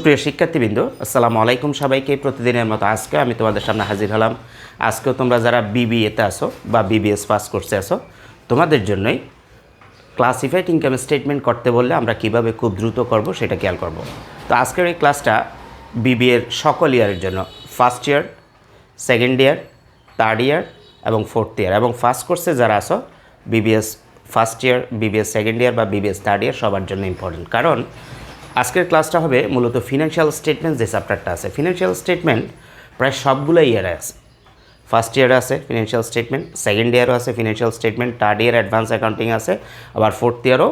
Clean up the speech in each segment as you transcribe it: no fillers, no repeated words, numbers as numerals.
প্রিয় শিক্ষার্থীবৃন্দ, আসসালামু আলাইকুম। সবাইকে প্রতিদিনের মতো আজকে আমি তোমাদের সামনে হাজির হলাম। আজকেও তোমরা যারা বিবিএতে আসো বা বিবিএস পাস কোর্সে আসো, তোমাদের জন্যই ক্লাসিফাইড ইনকাম স্টেটমেন্ট করতে বললে আমরা কিভাবে খুব দ্রুত করব সেটা খেয়াল করব। তো আজকের এই ক্লাসটা বিবিএর সকল ইয়ারের জন্য, first year, second year, third year এবং ফোর্থ ইয়ার, এবং ফার্স্ট কোর্সে যারা আসো BBS first year, BBS second year বা বিবিএস থার্ড ইয়ার, সবার জন্য ইম্পর্টেন্ট। কারণ আজকের ক্লাসটা হবে মূলত ফিনান্সিয়াল স্টেটমেন্ট। যে চ্যাপ্টারটা আছে ফিনান্সিয়াল স্টেটমেন্ট প্রায় সবগুলো ইয়ারে আছে। ফার্স্ট ইয়ারে আছে ফিনান্সিয়াল স্টেটমেন্ট, সেকেন্ড ইয়ারও আছে financial statement, third year advance accounting আছে, আবার ফোর্থ ইয়ারও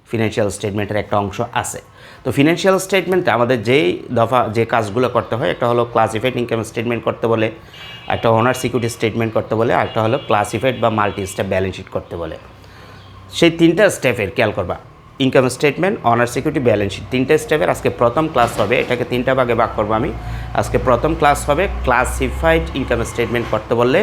ফিনান্সিয়াল স্টেটমেন্টের একটা অংশ আছে। তো ফিনান্সিয়াল স্টেটমেন্টে আমাদের যেই দফা যে কাজগুলো করতে হয়, একটা হলো ক্লাসিফাইড ইনকাম স্টেটমেন্ট করতে বলে, একটা ওনার সিকিউরিটি স্টেটমেন্ট করতে বলে, আর একটা হলো ক্লাসিফাইড বা মাল্টি স্টেপ ব্যালেন্স শিট করতে বলে। সেই তিনটা স্টেপের খেয়াল করবা, income statement, owner security, balance sheet, তিনটা স্টেপের আজকে প্রথম ক্লাস হবে। এটাকে তিনটা ভাগে ভাগ করবো আমি। আজকে প্রথম ক্লাস হবে ক্লাসিফাইড ইনকাম স্টেটমেন্ট করতে বললে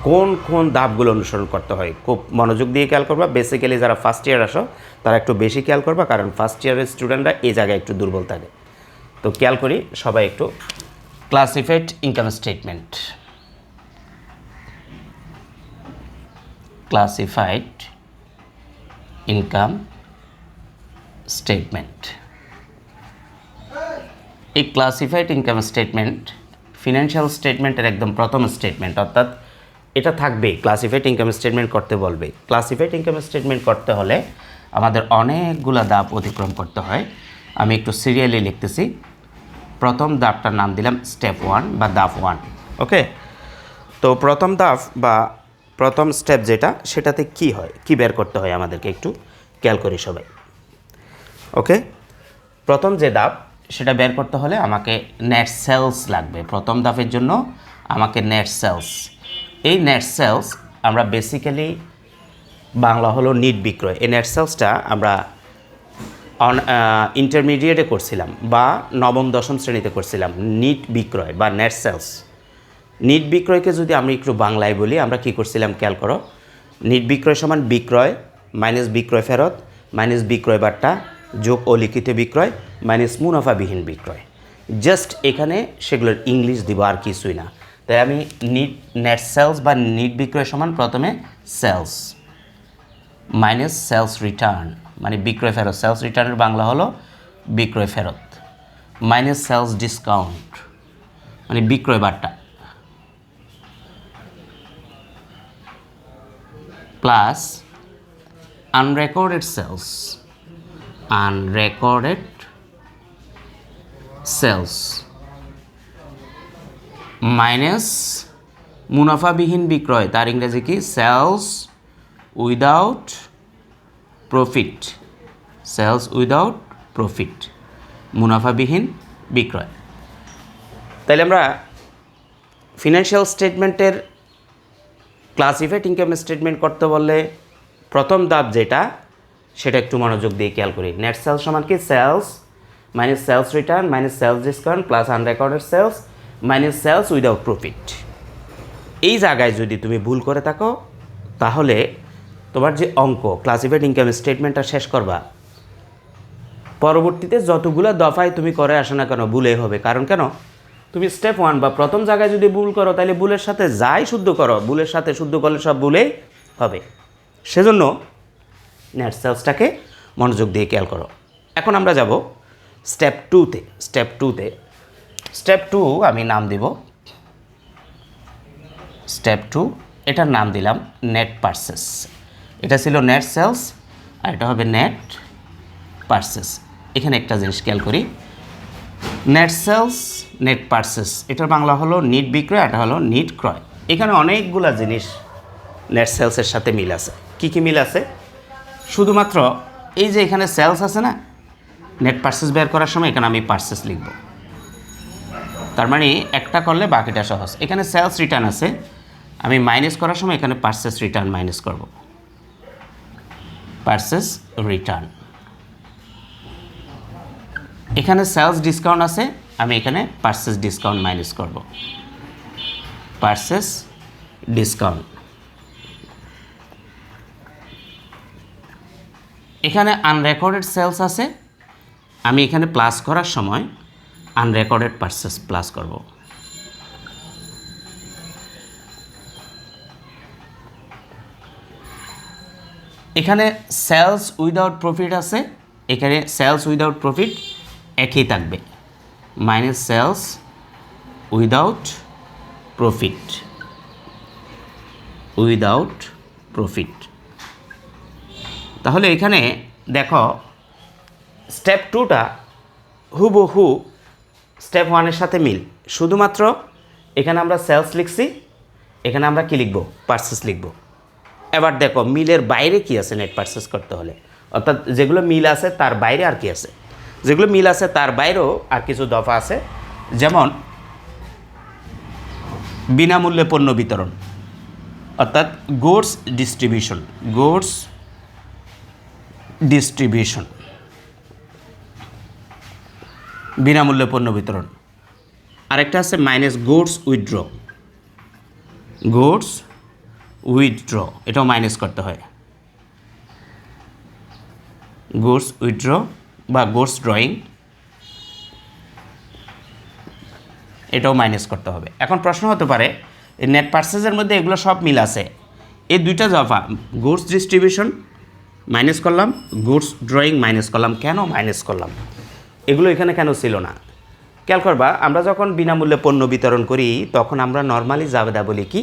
কোন কোন ধাপগুলো অনুসরণ করতে হয়। খুব মনোযোগ দিয়ে খেয়াল করবা। বেসিক্যালি যারা ফার্স্ট ইয়ার আসো তারা একটু বেশি খেয়াল করবা, কারণ ফার্স্ট ইয়ারের স্টুডেন্টরা এই জায়গায় একটু দুর্বল থাকে। তো খেয়াল করি সবাই একটু। Classified income statement, classified income statement. এই ক্লাসিফাইড ইনকাম স্টেটমেন্ট ফিনান্সিয়াল স্টেটমেন্টের একদম প্রথম স্টেটমেন্ট, অর্থাৎ এটা থাকবেই। ক্লাসিফাইড ইনকাম স্টেটমেন্ট করতে বলবে। ক্লাসিফাইড ইনকাম স্টেটমেন্ট করতে হলে আমাদের অনেকগুলো ধাপ অতিক্রম করতে হয়। আমি একটু সিরিয়ালি লিখতেছি। প্রথম ধাপটার নাম দিলাম স্টেপ 1 বা ধাপ 1। ওকে, তো প্রথম ধাপ বা প্রথম স্টেপ যেটা, সেটাতে কি হয়, কি বের করতে হয় আমাদেরকে একটু খেয়াল করি সবাই। ওকে, প্রথম যে ধাপ সেটা বের করতে হলে আমাকে নেট সেলস লাগবে। প্রথম ধাপের জন্য আমাকে নেট সেলস। এই নেট সেলস আমরা বেসিক্যালি বাংলা হলো নিট বিক্রয়। এই নেট সেলসটা আমরা ইন্টারমিডিয়েটে করছিলাম বা নবম দশম শ্রেণীতে করছিলাম। নিট বিক্রয় বা নেট সেলস। নিট বিক্রয়কে যদি আমি একটু বাংলায় বলি, আমরা কি করছিলাম খেয়াল করো। নিট বিক্রয় সমান বিক্রয় মাইনাস বিক্রয় ফেরত মাইনাস বিক্রয় বাট্টা যোগ অলিখিত বিক্রয় মাইনাস মুনাফাবিহীন বিক্রয়। জাস্ট এখানে সেগুলোর ইংলিশ দিব, আর কিছুই না। তাই আমি নেট সেলস বা নিট বিক্রয় সমান প্রথমে সেলস মাইনাস সেলস রিটার্ন, মানে বিক্রয় ফেরত। সেলস রিটার্নের বাংলা হলো বিক্রয় ফেরত, মাইনাস সেলস ডিসকাউন্ট, মানে বিক্রয় বাট্টা, plus unrecorded sales, unrecorded sales minus মুনাফাবিহীন বিক্রয়। তার ইংরেজি কি? Sales without profit, sales without profit, মুনাফাবিহীন বিক্রয়। তাইলে আমরা ফিনান্সিয়াল স্টেটমেন্টের ক্লাসিফাইড ইনকাম স্টেটমেন্ট করতে বললে প্রথম ধাপ যেটা, সেটা একটু মনোযোগ দিয়ে খেয়াল করি। নেট সেলস সমান কি? Sales minus sales return minus sales discount plus unrecorded sales minus sales without profit. এই জায়গায় যদি তুমি ভুল করে থাকো, তাহলে তোমার যে অঙ্ক ক্লাসিফাইড ইনকাম স্টেটমেন্টটা শেষ করবা, পরবর্তীতে যতগুলো দফায় তুমি করে আসো না কেন ভুলেই হবে। কারণ কেন? তুমি স্টেপ 1 বা প্রথম জায়গায় যদি ভুল করো, তাহলে ভুলের সাথে যাই শুদ্ধ করো, ভুলের সাথে শুদ্ধ করলে সব ভুলেই হবে। সেজন্য নেট সেলসটাকে মনোযোগ দিয়ে খেয়াল করো। এখন আমরা যাব স্টেপ 2তে। স্টেপ 2 আমি নাম দিব স্টেপ 2। এটার নাম দিলাম নেট পারচেস। এটা ছিল নেট সেলস, আর এটা হবে নেট পারচেস। এখানে একটা জিনিস খেয়াল করি, নেট সেলস নেট পারচেস, এটার বাংলা হলো নিট বিক্রয়, এটা হলো নিট ক্রয়। এখানে অনেকগুলা জিনিস নেট সেলসের সাথে মিল আছে। কি কি মিল আছে? শুধুমাত্র এই যে এখানে সেলস আছে না, নেট পারচেস বের করার সময় এখানে আমি পারচেস লিখব। তার মানে একটা করলে বাকিটা সহজ। এখানে সেলস রিটার্ন আছে, আমি মাইনাস করার সময় এখানে পারচেস রিটার্ন মাইনাস করব, পারচেস রিটার্ন। এখানে সেলস ডিসকাউন্ট আছে, আমি এখানে পারচেস ডিসকাউন্ট মাইনাস করব, পারচেস ডিসকাউন্ট। এখানে আনরেকর্ডেড সেলস আছে, আমি এখানে প্লাস করার সময় আনরেকর্ডেড পারচেস প্লাস করব। এখানে সেলস উইদাউট প্রফিট আছে, এখানে সেলস উইদাউট প্রফিট একই থাকবে, minus sales without profit, without profit. তাহলে এখানে দেখো স্টেপ 2টা হুবহু স্টেপ 1-এর সাথে মিল, শুধুমাত্র এখানে আমরা সেলস লিখছি, এখানে আমরা কি লিখব, পারচেস লিখব। এবার দেখো মিলের বাইরে কি আছে নেট পারচেস করতে হলে, অর্থাৎ যেগুলো মিল আছে তার বাইরে আর কি আছে, যেগুলো মিল আছে তার বাইরেও আর কিছু দফা আছে, যেমন বিনামূল্যে পণ্য বিতরণ, অর্থাৎ গুডস ডিস্ট্রিবিউশন, গুডস ডিস্ট্রিবিউশন, বিনামূল্যে পণ্য বিতরণ। আরেকটা আছে minus goods withdraw, goods withdraw, এটাও মাইনাস করতে হয়, গুডস উইথড্র বা গুডস ড্রয়িং, এটাও মাইনাস করতে হবে। এখন প্রশ্ন হতে পারে এই নেট পারচেজের মধ্যে এগুলো সব মিল আছে, এই দুইটা দফা গুডস ডিস্ট্রিবিউশন মাইনাস করলাম, গুডস ড্রয়িং মাইনাস করলাম, কেন মাইনাস করলাম, এগুলো এখানে কেন ছিল না? খেয়াল করবা, আমরা যখন বিনামূল্যে পণ্য বিতরণ করি তখন আমরা নর্মালি জাবেদা বলি কি,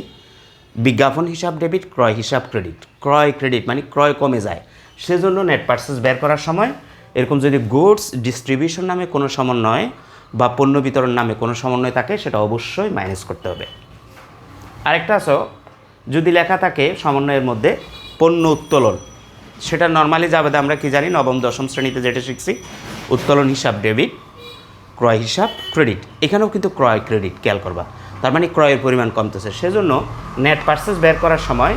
বিজ্ঞাপন হিসাব ডেবিট, ক্রয় হিসাব ক্রেডিট। ক্রয় ক্রেডিট মানে ক্রয় কমে যায়, সেজন্য নেট পারচেস বের করার সময় এরকম যদি গুডস ডিস্ট্রিবিউশন নামে কোনো সমন্বয় বা পণ্য বিতরণ নামে কোনো সমন্বয় থাকে সেটা অবশ্যই মাইনাস করতে হবে। আরেকটা আছে, যদি লেখা থাকে সমন্বয়ের মধ্যে পণ্য উত্তোলন, সেটা নর্মালি জাবেদা আমরা কি জানি, নবম দশম শ্রেণীতে যেটা শিখছি, উত্তোলন হিসাব ডেবিট, ক্রয় হিসাব ক্রেডিট। এখানেও কিন্তু ক্রয় ক্রেডিট, খেয়াল করবা, তার মানে ক্রয়ের পরিমাণ কমতেছে, সেজন্য নেট পারচেস বের করার সময়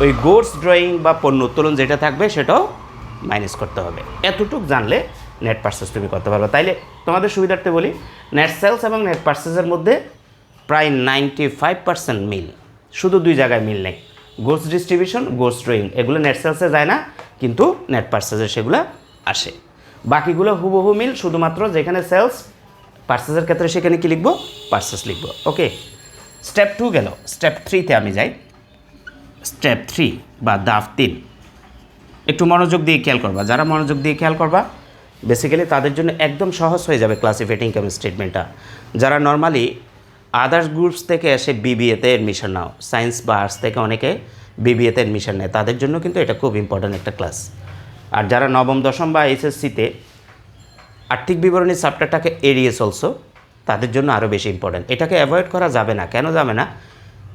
ওই গুডস ড্রয়িং বা পণ্য উত্তোলন যেটা থাকবে সেটাও মাইনাস করতে হবে। এতটুকু জানলে নেট পারচেস তুমি করতে পারবে। তাইলে তোমাদের সুবিধার্থে বলি, নেট সেলস এবং নেট পারচেসের মধ্যে প্রায় 95% মিল, শুধু দুই জায়গায় মিল নেই, গুডস ডিস্ট্রিবিউশন, গুডস ড্রয়িং, এগুলো নেট সেলসে যায় না, কিন্তু নেট পারচেসে সেগুলো আসে। বাকিগুলো হুবহু মিল, শুধুমাত্র যেখানে সেলস পারচেসের ক্ষেত্রে সেখানে কি লিখবো, পারচেস লিখবো। ওকে, স্টেপ 2 গেল। স্টেপ 3-তে আমি যাই। স্টেপ 3 বা ধাপ 3 একটু মনোযোগ দিয়ে খেয়াল করবা, যারা মনোযোগ দিয়ে খেয়াল করবা বেসিক্যালি তাদের জন্য একদম সহজ হয়ে যাবে ক্লাসিফাইড ইনকাম স্টেটমেন্টটা। যারা নর্মালি আদার্স গ্রুপস থেকে এসে বিবিএতে অ্যাডমিশন নাও, সায়েন্স বা আর্টস থেকে অনেকে বিবিএতে অ্যাডমিশন নেয়, তাদের জন্য কিন্তু এটা খুব ইম্পর্ট্যান্ট একটা ক্লাস। আর যারা নবম দশম বা এইচএসসিতে আর্থিক বিবরণী চ্যাপ্টারটাকে এড়িয়ে চলছো, তাদের জন্য আরও বেশি ইম্পর্ট্যান্ট। এটাকে অ্যাভয়েড করা যাবে না। কেন যাবে না?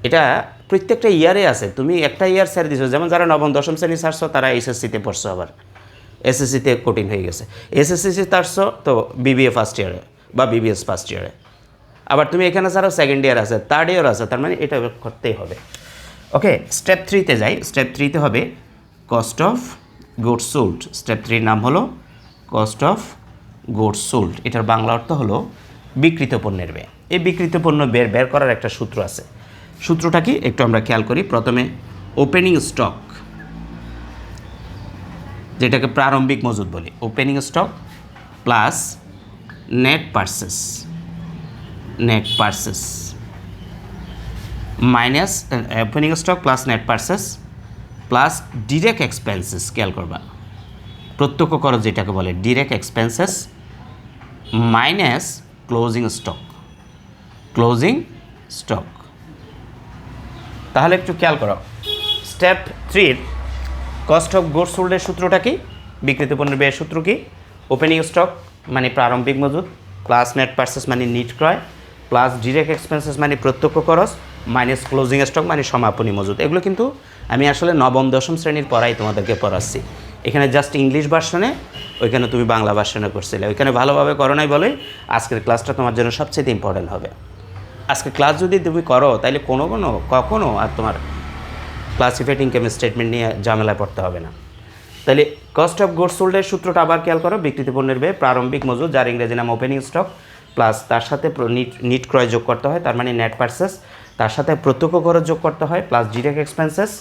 এটা প্রত্যেকটা ইয়ারে আছে, তুমি একটা ইয়ার ছেড়ে দিছো। যেমন যারা নবম দশম শ্রেণী ছাড়ছো তারা এইচএসসিতে পড়ছো, আবার এসএসসিতে কঠিন হয়ে গেছে, এসএসসি ছাড়ছো তো বিবিএ ফার্স্ট ইয়ারে বা বিবিএস ফার্স্ট ইয়ারে, আবার তুমি এখানে ছাড়াও সেকেন্ড ইয়ার আছে, থার্ড ইয়ার আছে, তার মানে এটা করতেই হবে। ওকে, স্টেপ 3-তে যাই। স্টেপ 3-তে হবে cost of goods sold. Step 3-র নাম হলো কস্ট অফ গুডস সোল্ড। এটার বাংলা অর্থ হলো বিক্রিত পণ্যের ব্যয়। এই বিক্রিত পণ্য বের করার একটা সূত্র আছে। সূত্রটা কি একটু আমরা খেয়াল করি। প্রথমে ওপেনিং স্টক, যেটাকে প্রারম্ভিক মজুদ বলি, opening stock plus net purchase, net purchase minus opening stock plus net purchase plus direct expenses. খেয়াল করবা, প্রত্যক্ষ খরচ যেটাকে বলে direct expenses minus closing stock, closing stock. তাহলে একটু খেয়াল করো, স্টেপ 3-র কস্ট অফ গুডস সোল্ডের সূত্রটা কি, বিক্রিত পণ্যের ব্যয়ের সূত্র কি, ওপেনিং স্টক মানে প্রারম্ভিক মজুদ প্লাস নেট পারচেস মানে নিট ক্রয় প্লাস ডিরেক্ট এক্সপেন্সেস মানে প্রত্যক্ষ খরচ মাইনাস ক্লোজিং স্টক মানে সমাপনী মজুদ। এগুলো কিন্তু আমি আসলে নবম দশম শ্রেণীর পড়াই তোমাদেরকে পড়াচ্ছি। এখানে জাস্ট ইংলিশ ভার্সনে, ওইখানে তুমি বাংলা ভার্সনে করছিলে, ওইখানে ভালোভাবে করো নাই বলে আজকের ক্লাসটা তোমার জন্য সবচেয়ে ইম্পর্টেন্ট হবে। আজকে ক্লাস যদি তুমি করো তাহলে কখনো আর তোমার ক্লাসিফাইড ইনকাম স্টেটমেন্ট নিয়ে ঝামেলায় পড়তে হবে না। তাহলে কস্ট অফ গুডস সোল্ডের সূত্রটা আবার খেয়াল করো, বিক্রিত পণ্যের ব্যয় প্রারম্ভিক মজুদ যার ইংরেজি নাম ওপেনিং স্টক প্লাস তার সাথে নিট ক্রয় যোগ করতে হয়, তার মানে নেট পারচেস, তার সাথে প্রত্যক্ষ খরচ যোগ করতে হয় প্লাস ডিরেক্ট এক্সপেন্সেস,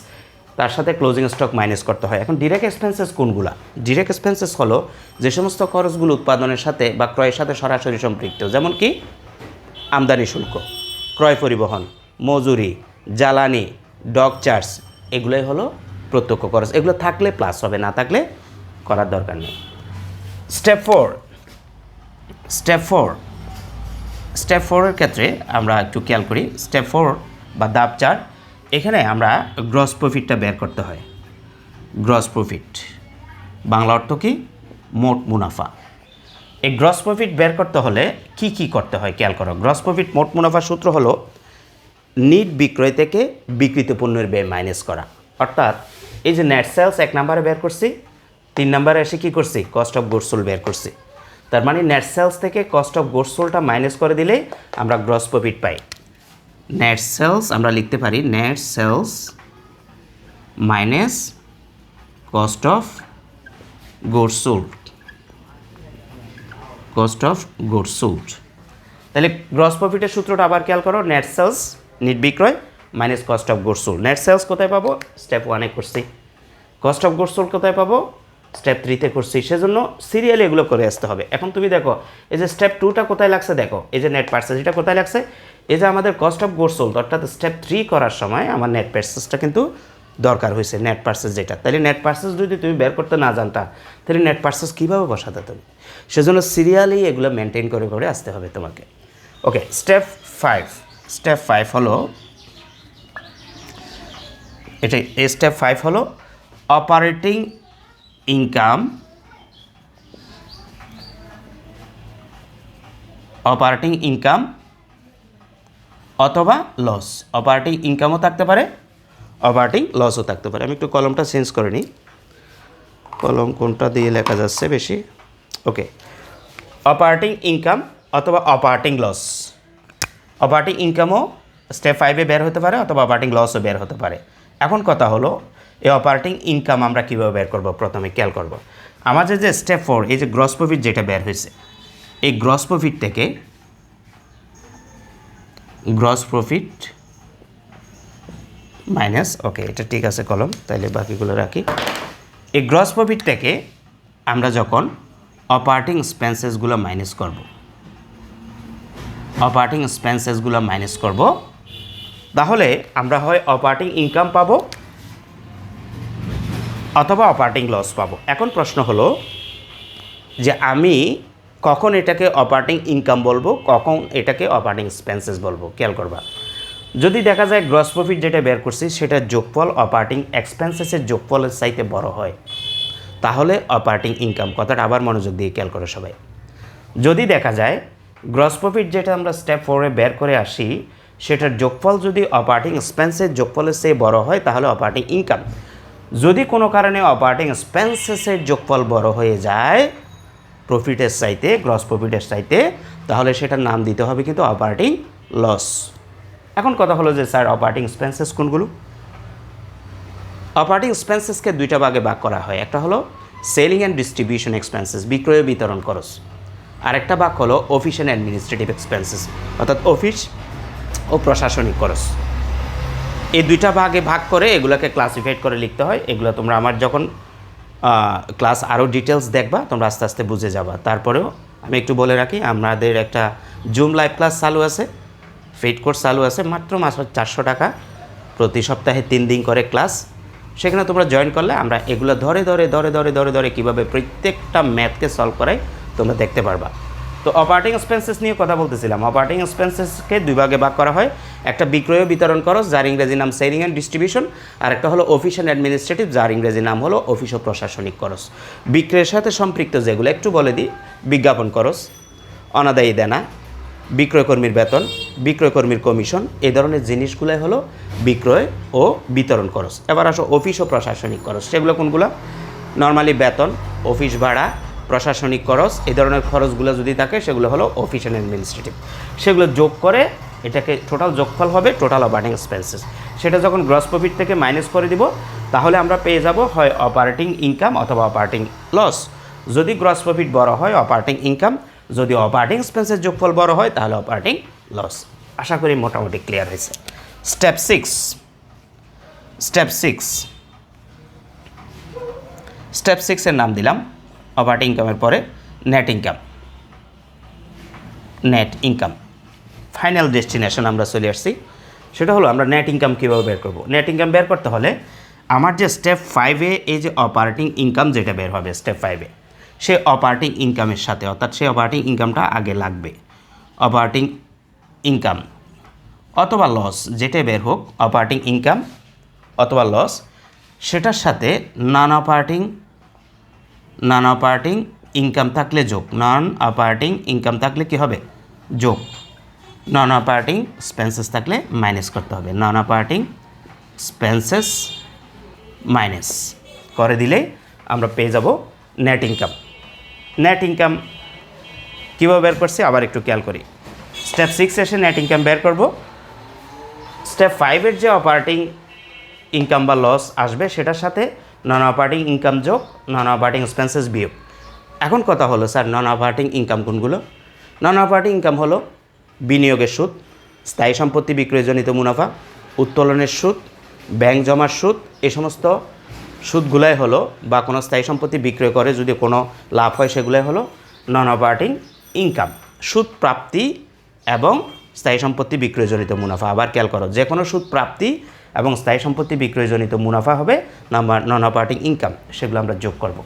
তার সাথে ক্লোজিং স্টক মাইনাস করতে হয়। এখন ডিরেক্ট এক্সপেন্সেস কোনগুলা? ডিরেক্ট এক্সপেন্সেস হলো যে সমস্ত খরচগুলো উৎপাদনের সাথে বা ক্রয়ের সাথে সরাসরি সম্পৃক্ত, যেমন কি আমদানি শুল্ক, ক্রয় পরিবহন, মজুরি, জ্বালানি, ডক চার্জ, এগুলোই হলো প্রত্যক্ষ খরচ। এগুলো থাকলে প্লাস হবে, না থাকলে করার দরকার নেই। স্টেপ ফোরের ক্ষেত্রে আমরা একটু খেয়াল করি। স্টেপ 4 বা ধাপ 4, এখানে আমরা গ্রস প্রফিটটা বের করতে হয়। গ্রস প্রফিট বাংলা অর্থ কি? মোট মুনাফা। এই গ্রস প্রফিট বের করতে হলে কি কি করতে হয় খেয়াল করো। গ্রস প্রফিট মোট মুনাফার সূত্র হলো নিট বিক্রয় থেকে বিক্রিত পণ্যের ব্যয় মাইনাস করা। অর্থাৎ এই যে নেট সেলস 1 নম্বরে বের করছি, 3 নম্বরে এসে কী করছি? কস্ট অফ গুডস সোল্ড বের করছি। তার মানে নেট সেলস থেকে কস্ট অফ গুডস সোল্ডটা মাইনাস করে দিলেই আমরা গ্রস প্রফিট পাই। নেট সেলস আমরা লিখতে পারি net sales minus cost of goods sold, cost of goods sold. তাহলে গ্রস প্রফিটের সূত্রটা আবার খেয়াল করো। নেট সেলস নিট বিক্রয় minus cost of goods sold. Net sales কোথায় পাবো? স্টেপ 1-এ করছি। কস্ট অফ গুডস সোল্ড কোথায় পাবো? স্টেপ 3-তে করছি। সেজন্য সিরিয়ালি এগুলো করে আসতে হবে। এখন তুমি দেখো এই যে স্টেপ 2টা কোথায় লাগছে, দেখো এই যে নেট পারচেজ, এটা কোথায় লাগছে? এই যে আমাদের কস্ট অফ গুডস সোল্ড, অর্থাৎ স্টেপ 3 করার সময় আমার নেট পারচেজটা কিন্তু দরকার হয়েছে, নেট পারচেজ যেটা। তাহলে নেট পারচেজ যদি তুমি বের করতে না জানতা, তাহলে নেট পারচেজ কীভাবে বসাতে তুমি? সেজন্য সিরিয়ালি এগুলো মেনটেন করে করে আসতে হবে তোমাকে। ওকে, স্টেপ 5 হলো এটা। স্টেপ 5 হলো অপারেটিং ইনকাম, অথবা লস। অপারেটিং ইনকামও থাকতে পারে, অপারেটিং লসও থাকতে পারে। আমি একটু কলমটা চেঞ্জ করে নিই, কলম কোনটা দিয়ে লেখা যাচ্ছে বেশি। ওকে, অপারেটিং ইনকাম অথবা অপারেটিং লস। অপারেটিং ইনকামও স্টেপ 5-এ বের হতে পারে, অথবা অপারেটিং লসও বের হতে পারে। এখন কথা হলো এই অপারেটিং ইনকাম আমরা কীভাবে বের করব? প্রথমে খেয়াল করব আমাদের যে স্টেপ 4, এই যে গ্রস প্রফিট যেটা বের হয়েছে, এই গ্রস প্রফিট থেকে গ্রস প্রফিট মাইনাস, ওকে এটা ঠিক আছে কলম, তাইলে বাকিগুলো রাখি। এই গ্রস প্রফিট থেকে আমরা যখন অপারেটিং এক্সপেন্সেসগুলো মাইনাস করব, তাহলে আমরা হয় অপারেটিং ইনকাম পাবো অথবা অপারেটিং লস পাবো। এখন প্রশ্ন হলো যে আমি কখন এটাকে অপারেটিং ইনকাম বলবো, কখন এটাকে অপারেটিং এক্সপেন্সেস বলবো? খেয়াল করবা, যদি দেখা যায় গ্রস প্রফিট যেটা বের করছি সেটার যোগফল অপারেটিং এক্সপেন্সেসের যোগফলের চাইতে বড় হয়, তাহলে অপারেটিং ইনকাম। কথাটা আবার মনোযোগ দিয়ে খেয়াল করো সবাই। যদি দেখা যায় গ্রস প্রফিট যেটা আমরা স্টেপ 4-এ বের করে আসি, সেটার যোগফল যদি অপারেটিং এক্সপেন্সের যোগফলের চেয়ে বড় হয়, তাহলে অপারেটিং ইনকাম। যদি কোনো কারণে অপারেটিং এক্সপেন্সেসের যোগফল বড় হয়ে যায় প্রফিটের চাইতে, গ্রস প্রফিটের চাইতে, তাহলে সেটার নাম দিতে হবে কিন্তু অপারেটিং লস। এখন কথা হলো যে স্যার অপারেটিং এক্সপেন্সেস কোনগুলো? অপারেটিং এক্সপেন্সেসকে 2টা ভাগে ভাগ করা হয়। একটা হলো সেলিং অ্যান্ড ডিস্ট্রিবিউশন এক্সপেন্সেস, বিক্রয় বিতরণ খরচ। আরেকটা ভাগ হলো অফিস অ্যান্ড অ্যাডমিনিস্ট্রেটিভ এক্সপেন্সেস, অর্থাৎ অফিস ও প্রশাসনিক খরচ। এই 2টা ভাগে ভাগ করে এগুলোকে ক্লাসিফাইড করে লিখতে হয়। এগুলো তোমরা আমার যখন ক্লাস আরও ডিটেলস দেখবা তোমরা আস্তে আস্তে বুঝে যাবা। তারপরেও আমি একটু বলে রাখি, আমাদের একটা জুম লাইভ ক্লাস চালু আছে, পেইড কোর্স চালু আছে, মাত্র 400 টাকা, প্রতি সপ্তাহে 3 দিন করে ক্লাস। সেখানে তোমরা জয়েন করলে আমরা এগুলো ধরে ধরে কীভাবে প্রত্যেকটা ম্যাথকে সলভ করাই তোমরা দেখতে পারবা। তো অপারেটিং এক্সপেন্সেস নিয়ে কথা বলতেছিলাম। অপারেটিং এক্সপেন্সেসকে 2 ভাগে ভাগ করা হয়। একটা বিক্রয় বিতরণ খরচ, যার ইংরেজি নাম সেলিং অ্যান্ড ডিস্ট্রিবিউশন, আর একটা হলো অফিস অ্যান্ড অ্যাডমিনিস্ট্রেটিভ, যার ইংরেজি নাম হলো অফিস ও প্রশাসনিক খরচ। বিক্রয়ের সাথে সম্পৃক্ত যেগুলো একটু বলে দিই, বিজ্ঞাপন খরচ, অনাদায়ী দেনা, বিক্রয়কর্মীর বেতন, বিক্রয়কর্মীর কমিশন, এই ধরনের জিনিসগুলোই হলো বিক্রয় ও বিতরণ খরচ। এবার আসো অফিস ও প্রশাসনিক খরচ। সেগুলো কোনগুলো? নর্মালি বেতন, অফিস ভাড়া, প্রশাসনিক খরচ, এই ধরনের খরচগুলো যদি থাকে সেগুলো হলো অফিস অ্যান্ড অ্যাডমিনিস্ট্রেটিভ। সেগুলো যোগ করে এটাকে টোটাল যোগফল হবে টোটাল অপারেটিং এক্সপেন্সেস। সেটা যখন গ্রস প্রফিট থেকে মাইনাস করে দিব, তাহলে আমরা পেয়ে যাব হয় অপারেটিং ইনকাম অথবা অপারেটিং লস। যদি গ্রস প্রফিট বড় হয় অপারেটিং ইনকাম, যদি অপারেটিং এক্সপেন্সের যোগফল বড় হয় তাহলে অপারেটিং লস। আশা করি মোটামুটি ক্লিয়ার হয়েছে। স্টেপ 6 স্টেপ 6 এর নাম দিলাম অপারেটিং ইনকামের পরে net income. Net income final destination আমরা চলে আসছি। সেটা হলো আমরা নেট ইনকাম কীভাবে বের করব। নেট ইনকাম বের করতে হলে আমার যে স্টেপ 5-এ এই যে অপারেটিং ইনকাম যেটা বের হবে স্টেপ 5-এ, সে অপারেটিং ইনকামের সাথে অর্থাৎ সেই অপারেটিং ইনকামটা আগে লাগবে। অপারেটিং ইনকাম অথবা লস যেটা বের হোক, অপারেটিং ইনকাম অথবা লস, সেটার সাথে নন অপারেটিং ইনকাম থাকলে যোগ, নন অপারেটিং ইনকাম থাকলে কী হবে যোগ, নন অপারেটিং এক্সপেন্সেস থাকলে মাইনাস করতে হবে। নন অপারেটিং এক্সপেন্সেস মাইনাস করে দিলে আমরা পেয়ে যাব নেট ইনকাম। নেট ইনকাম কীভাবে বের করছি আবার একটু খেয়াল করি। স্টেপ 6 এসে নেট ইনকাম বের করব। স্টেপ 5-এর যে অপারেটিং ইনকাম বা লস আসবে সেটার সাথে নন অপারেটিং ইনকাম যোগ, নন অপারেটিং এক্সপেন্সেস বিয়োগ। এখন কথা হলো স্যার নন অপারেটিং ইনকাম কোনগুলো? নন অপারেটিং ইনকাম হলো বিনিয়োগের সুদ, স্থায়ী সম্পত্তি বিক্রয়জনিত মুনাফা, উত্তোলনের সুদ, ব্যাংক জমার সুদ, এই সমস্ত সুদগুলাই হলো, বা কোনো স্থায়ী সম্পত্তি বিক্রয় করে যদি কোনো লাভ হয় সেগুলাই হলো নন অপারেটিং ইনকাম। সুদ প্রাপ্তি এবং স্থায়ী সম্পত্তি বিক্রয়জনিত মুনাফা। আবার খেয়াল করো, যে কোনো সুদ প্রাপ্তি এবং স্থায়ী সম্পত্তি বিক্রয়জনিত মুনাফা হবে নন অপারেটিং ইনকাম, সেগুলো আমরা যোগ করব।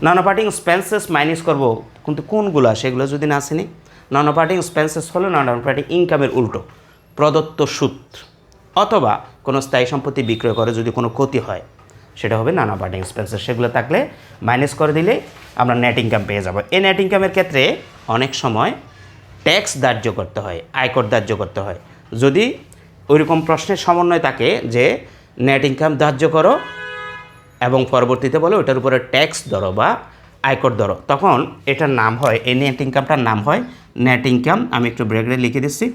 নন অপারেটিং এক্সপেন্সেস মাইনাস করব, কিন্তু কোনগুলো সেগুলো যদি না চিনি। নন অপারেটিং এক্সপেন্সেস হলো নন অপারেটিং ইনকামের উল্টো, প্রদত্ত সুদ অথবা কোনো স্থায়ী সম্পত্তি বিক্রয় করে যদি কোনো ক্ষতি হয় সেটা হবে নন অপারেটিং এক্সপেন্সেস। সেগুলো থাকলে মাইনাস করে দিলে আমরা নেট ইনকাম পেয়ে যাব। এই নেট ইনকামের ক্ষেত্রে অনেক সময় ট্যাক্স ধার্য করতে হয়, আয়কর ধার্য করতে হয়। যদি ওইরকম প্রশ্নের সমন্বয় থাকে যে নেট ইনকাম ধার্য করো এবং পরবর্তীতে বলো ওটার উপরে ট্যাক্স ধরো বা আয়কর ধরো, তখন এটার নাম হয়, এই নেট ইনকামটার নাম হয় নেট ইনকাম। আমি একটু ব্রেকেটে লিখে দিচ্ছি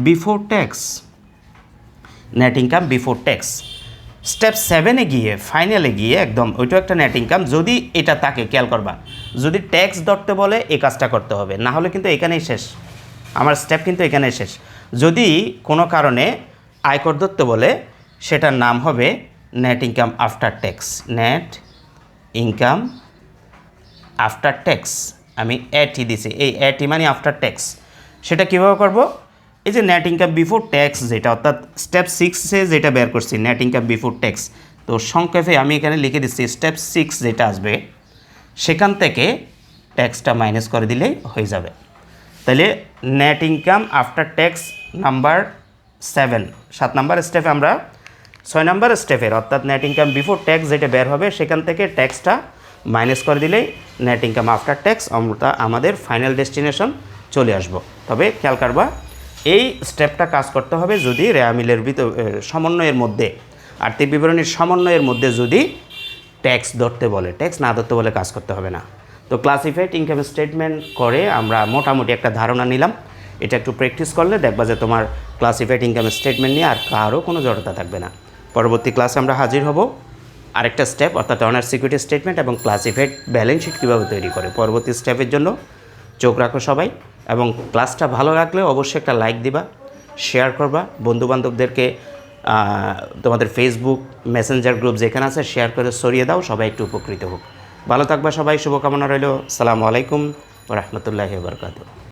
before tax, net income before tax. Step 7-এ গিয়ে ফাইনালে গিয়ে একদম ওইটাও একটা নেট ইনকাম। যদি এটা তাকে খেয়াল করবা, যদি ট্যাক্স ধরতে বলে এই কাজটা করতে হবে, না হলে কিন্তু এখানেই শেষ, আমার স্টেপ কিন্তু এখানেই শেষ। যদি কোনো কারণে আয়কর ধরতে বলে সেটার নাম হবে net income after tax, net income after tax. আমি এটি দিছি, এই এটি মানে আফটার ট্যাক্স। সেটা কীভাবে করব? এই যে নেট ইনকাম বিফোর ট্যাক্স যেটা, অর্থাৎ স্টেপ 6-এ যেটা বের করছি নেট ইনকাম বিফোর ট্যাক্স, তো সংক্ষেপে আমি এখানে লিখে দিচ্ছি স্টেপ 6 যেটা আসবে সেখান থেকে ট্যাক্সটা মাইনাস করে দিলেই হয়ে যাবে। তাহলে net income after tax number 7 number স্টেপে আমরা 6 নাম্বার স্টেপের অর্থাৎ নেট ইনকাম বিফোর ট্যাক্স যেটা বের হবে সেখান থেকে ট্যাক্সটা মাইনাস করে দিলেই নেট ইনকাম আফটার ট্যাক্স আমরা আমাদের ফাইনাল ডেস্টিনেশন চলে আসবো। তবে খেয়াল করবা এই স্টেপটা কাজ করতে হবে যদি রেয়ামিলের সমন্বয়ের মধ্যে, আর্থিক বিবরণীর সমন্বয়ের মধ্যে যদি ট্যাক্স ধরতে বলে, ট্যাক্স না ধরতে বলে কাজ করতে হবে না। তো ক্লাসিফাইড ইনকাম স্টেটমেন্ট করে আমরা মোটামুটি একটা ধারণা নিলাম। এটা একটু প্র্যাকটিস করলে দেখবা যে তোমার ক্লাসিফাইড ইনকাম স্টেটমেন্ট নিয়ে আর কারও কোনো জড়তা থাকবে না। পরবর্তী ক্লাসে আমরা হাজির হব আরেকটা স্টেপ, অর্থাৎ অনার সিকিউরিটি স্টেটমেন্ট এবং ক্লাসিফাইড ব্যালেন্স শিট কীভাবে তৈরি করে। পরবর্তী স্টেপের জন্য চোখ রাখো সবাই, এবং ক্লাসটা ভালো লাগলে অবশ্যই একটা লাইক দিবা, শেয়ার করবা বন্ধুবান্ধবদেরকে, তোমাদের ফেসবুক মেসেঞ্জার গ্রুপ যেখানে আছে শেয়ার করে ছড়িয়ে দাও, সবাই একটু উপকৃত হোক। ভালো থাকবা সবাই, শুভকামনা রইল। আসসালামু আলাইকুম ওয়া রাহমাতুল্লাহি ওয়া বারাকাতুহু।